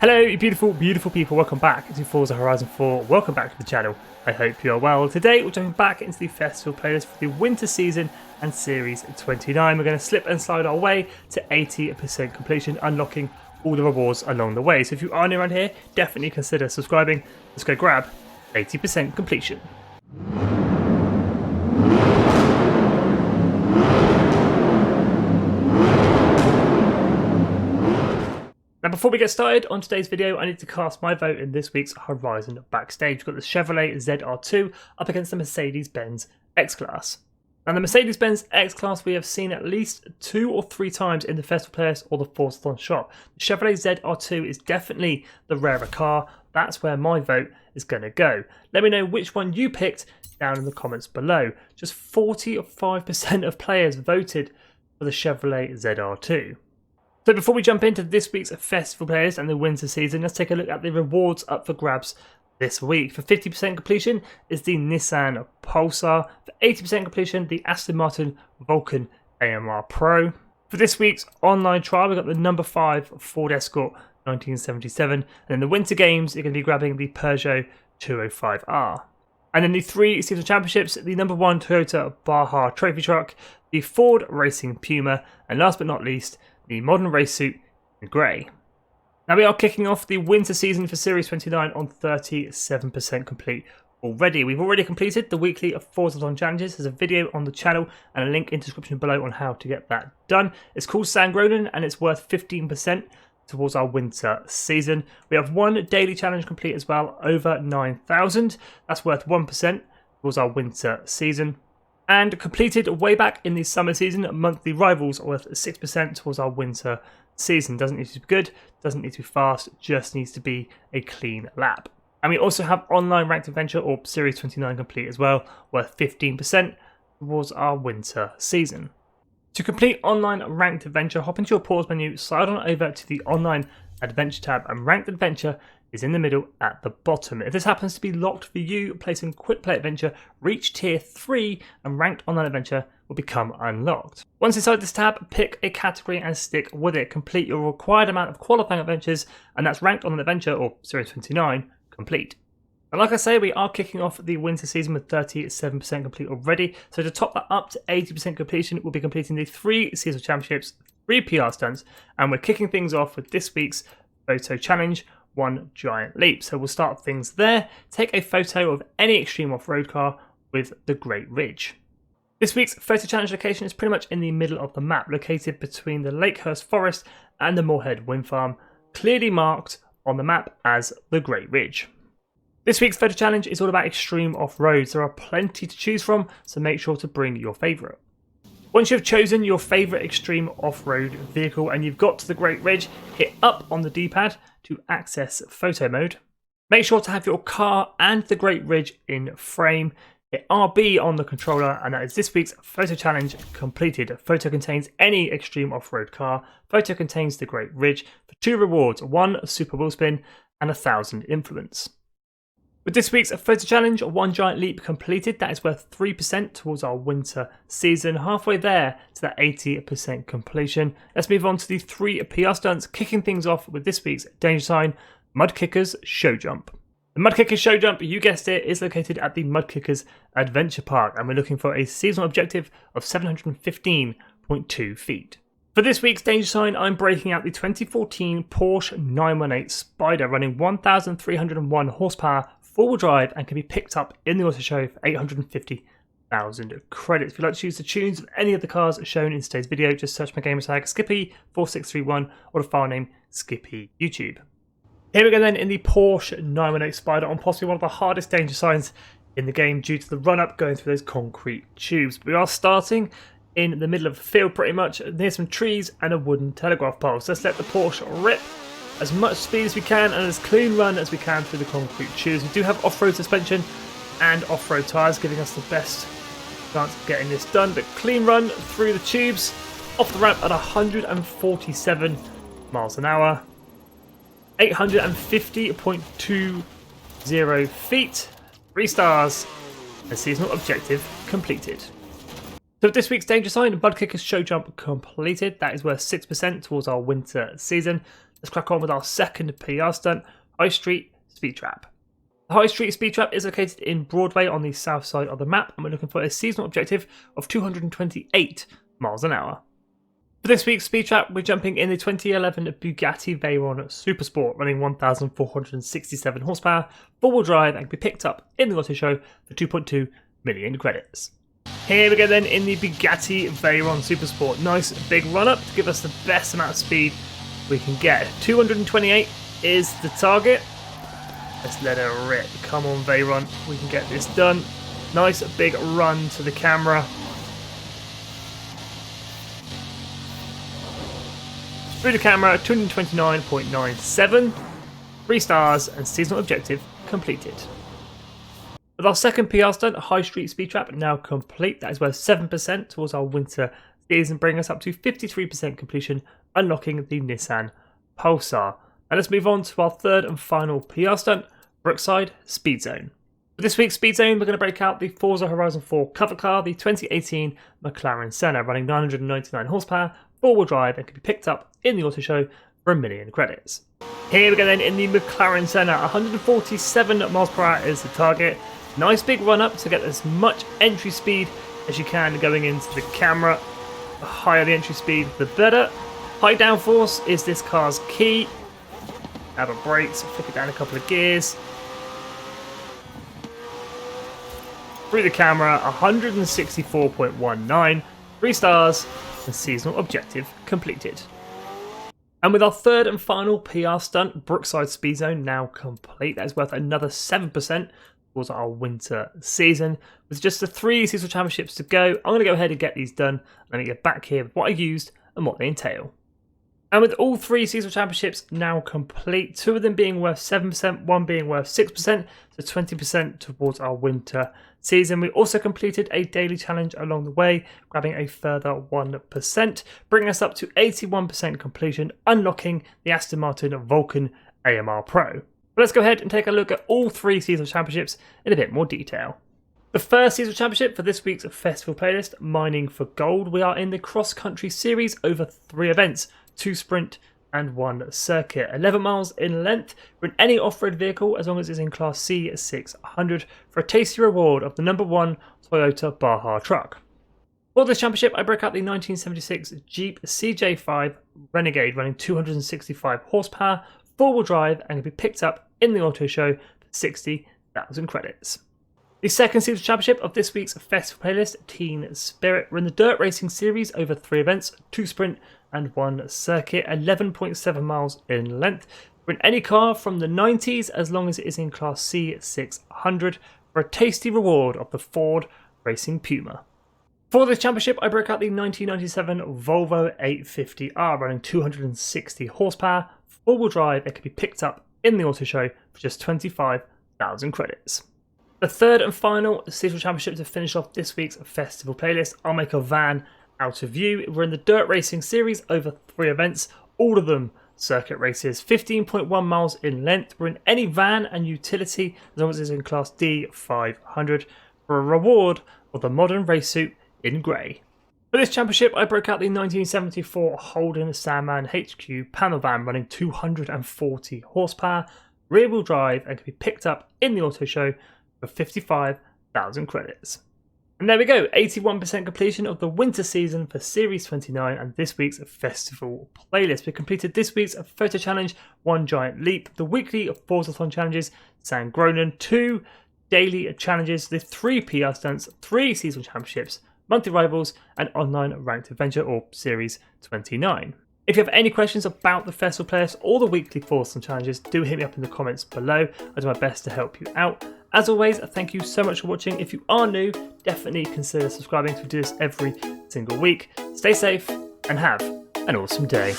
Hello you beautiful, beautiful people, welcome back to Forza Horizon 4, welcome back to the channel. I hope you are well. Today we're jumping back into the festival playlist for the winter season and series 29. We're going to slip and slide our way to 80% completion, unlocking all the rewards along the way. So if you are new around here, definitely consider subscribing. Let's go grab 80% completion. Now before we get started on today's video, I need to cast my vote in this week's Horizon Backstage. We've got the Chevrolet ZR2 up against the Mercedes-Benz X-Class. Now the Mercedes-Benz X-Class we have seen at least 2 or 3 times in the festival playlist or the FORZA shop. The Chevrolet ZR2 is definitely the rarer car. That's where my vote is going to go. Let me know which one you picked down in the comments below. Just 45% of players voted for the Chevrolet ZR2. So before we jump into this week's festival playlist and the winter season, let's take a look at the rewards up for grabs this week. For 50% completion is the Nissan Pulsar. For 80% completion, the Aston Martin Vulcan AMR Pro. For this week's online trial, we've got the number 5 Ford Escort 1977. And in the winter games, you're going to be grabbing the Peugeot 205R. And in the 3 season championships, the number 1 Toyota Baja trophy truck, the Ford Racing Puma, and last but not least, the modern race suit in grey. Now we are kicking off the winter season for Series 29 on 37% complete already. We've already completed the weekly FORZA challenges. There's a video on the channel and a link in the description below on how to get that done. It's called Sangroden and it's worth 15% towards our winter season. We have one daily challenge complete as well, over 9,000. That's worth 1% towards our winter season. And completed way back in the summer season, monthly rivals are worth 6% towards our winter season. Doesn't need to be good, doesn't need to be fast, just needs to be a clean lap. And we also have online ranked adventure or Series 29 complete as well, worth 15% towards our winter season. To complete online ranked adventure, hop into your pause menu, slide on over to the online adventure tab, and ranked adventure is in the middle at the bottom. If this happens to be locked for you, placing quick play adventure, reach tier 3 and ranked online adventure will become unlocked. Once inside this tab, pick a category and stick with it. Complete your required amount of qualifying adventures, and that's ranked online adventure or Series 29 complete. And like I say, we are kicking off the winter season with 37% complete already. So to top that up to 80% completion, we'll be completing the 3 season championships, 3 PR stunts, and we're kicking things off with this week's photo challenge, One Giant Leap. So we'll start things there. Take a photo of any extreme off-road car with the Great Ridge. This week's photo challenge location is pretty much in the middle of the map, located between the Lakehurst Forest and the Moorhead Wind Farm, clearly marked on the map as the Great Ridge. This week's photo challenge is all about extreme off-roads. There are plenty to choose from, so make sure to bring your favourite. Once you've chosen your favourite extreme off-road vehicle and you've got to the Great Ridge, hit up on the D-pad to access photo mode. Make sure to have your car and the Great Ridge in frame. Hit RB on the controller, and that is this week's photo challenge completed. Photo contains any extreme off-road car. Photo contains the Great Ridge for 2 rewards, 1 super wheel spin and 1,000 influence. With this week's photo challenge, One Giant Leap completed. That is worth 3% towards our winter season. Halfway there to that 80% completion. Let's move on to the 3 PR stunts, kicking things off with this week's danger sign, Mudkickers Show Jump. The Mudkickers Show Jump, you guessed it, is located at the Mudkickers Adventure Park, and we're looking for a seasonal objective of 715.2 feet. For this week's danger sign, I'm breaking out the 2014 Porsche 918 Spider, running 1,301 horsepower, 4-wheel drive, and can be picked up in the auto show for 850,000 credits. If you'd like to choose the tunes of any of the cars shown in today's video, just search my gamer tag Skippy4631 or the file name Skippy YouTube. Here we go then in the Porsche 918 Spider on possibly one of the hardest danger signs in the game due to the run-up going through those concrete tubes. We are starting in the middle of the field pretty much, near some trees and a wooden telegraph pole. So let's let the Porsche rip as much speed as we can and as clean run as we can through the concrete tubes. We do have off-road suspension and off-road tyres, giving us the best chance of getting this done. But clean run through the tubes, off the ramp at 147 miles an hour, 850.20 feet, 3 stars, and seasonal objective completed. So this week's danger sign, Mudkickers Show Jump completed. That is worth 6% towards our winter season. let's crack on with our second PR stunt, High Street Speed Trap. The High Street Speed Trap is located in Broadway on the south side of the map, and we're looking for a seasonal objective of 228 miles an hour. For this week's speed trap, we're jumping in the 2011 Bugatti Veyron Supersport, running 1,467 horsepower, four-wheel drive, and can be picked up in the auto show for 2.2 million credits. Here we go then in the Bugatti Veyron Supersport. Nice big run up to give us the best amount of speed we can get. 228 is the target. Let's let her rip. Come on, Veyron, we can get this done. Nice big run to the camera. Through the camera, 229.97, 3 stars, and seasonal objective completed. With our second PR stunt, High Street Speed Trap, now complete. That is worth 7% towards our winter season, bringing us up to 53% completion, unlocking the Nissan Pulsar. And let's move on to our third and final PR stunt, Brookside Speed Zone. For this week's Speed Zone, we're going to break out the FORZA Horizon 4 cover car, the 2018 McLaren Senna, running 999 horsepower, four-wheel drive, and can be picked up in the auto show for 1 million credits. Here we go then in the McLaren Senna. 147 miles per hour is the target. Nice big run up to get as much entry speed as you can going into the camera. The higher the entry speed, the better. High downforce is this car's key. Out of brakes, flick it down a couple of gears. Through the camera, 164.19, 3 stars, and seasonal objective completed. And with our third and final PR stunt, Brookside Speed Zone, now complete. That is worth another 7% towards our winter season. With just the 3 seasonal championships to go, I'm going to go ahead and get these done. Let me get back here with what I used and what they entail. And with all 3 seasonal championships now complete, 2 of them being worth 7%, 1 being worth 6%, so 20% towards our winter season. We also completed a daily challenge along the way, grabbing a further 1%, bringing us up to 81% completion, unlocking the Aston Martin Vulcan AMR Pro. But let's go ahead and take a look at all 3 seasonal championships in a bit more detail. The first seasonal championship for this week's festival playlist, Mining for Gold. We are in the cross-country series over 3 events, 2 sprint and 1 circuit. 11 miles in length for any off-road vehicle as long as it's in class C600 for a tasty reward of the #1 Toyota Baja truck. For this championship, I broke out the 1976 Jeep CJ5 Renegade running 265 horsepower, 4-wheel drive, and can be picked up in the auto show for 60,000 credits. The second seasonal championship of this week's festival playlist, Teen Spirit. We're in the dirt racing series over 3 events, 2 sprint and 1 circuit, 11.7 miles in length. We're in any car from the 90s as long as it is in class C600 for a tasty reward of the Ford Racing Puma. For this championship, I broke out the 1997 Volvo 850R running 260 horsepower, 4-wheel drive. It can be picked up in the auto show for just 25,000 credits. The third and final seasonal championship to finish off this week's festival playlist, I'll make a van out of you. We're in the dirt racing series over 3 events, all of them circuit races, 15.1 miles in length. We're in any van and utility as long as it's in class D500 for a reward of the modern race suit in grey. For this championship, I broke out the 1974 Holden Sandman HQ panel van running 240 horsepower, rear-wheel drive, and can be picked up in the auto show for 55,000 credits. And there we go, 81% completion of the winter season for Series 29 and this week's festival playlist. We completed this week's photo challenge, One Giant Leap, the weekly FORZA challenges, San Gronan, 2 daily challenges, the 3 PR stunts, 3 seasonal championships, monthly rivals, and online ranked adventure or Series 29. If you have any questions about the festival playlist or the weekly FORZA challenges, do hit me up in the comments below. I do my best to help you out. As always, thank you so much for watching. If you are new, definitely consider subscribing. We do this every single week. Stay safe and have an awesome day.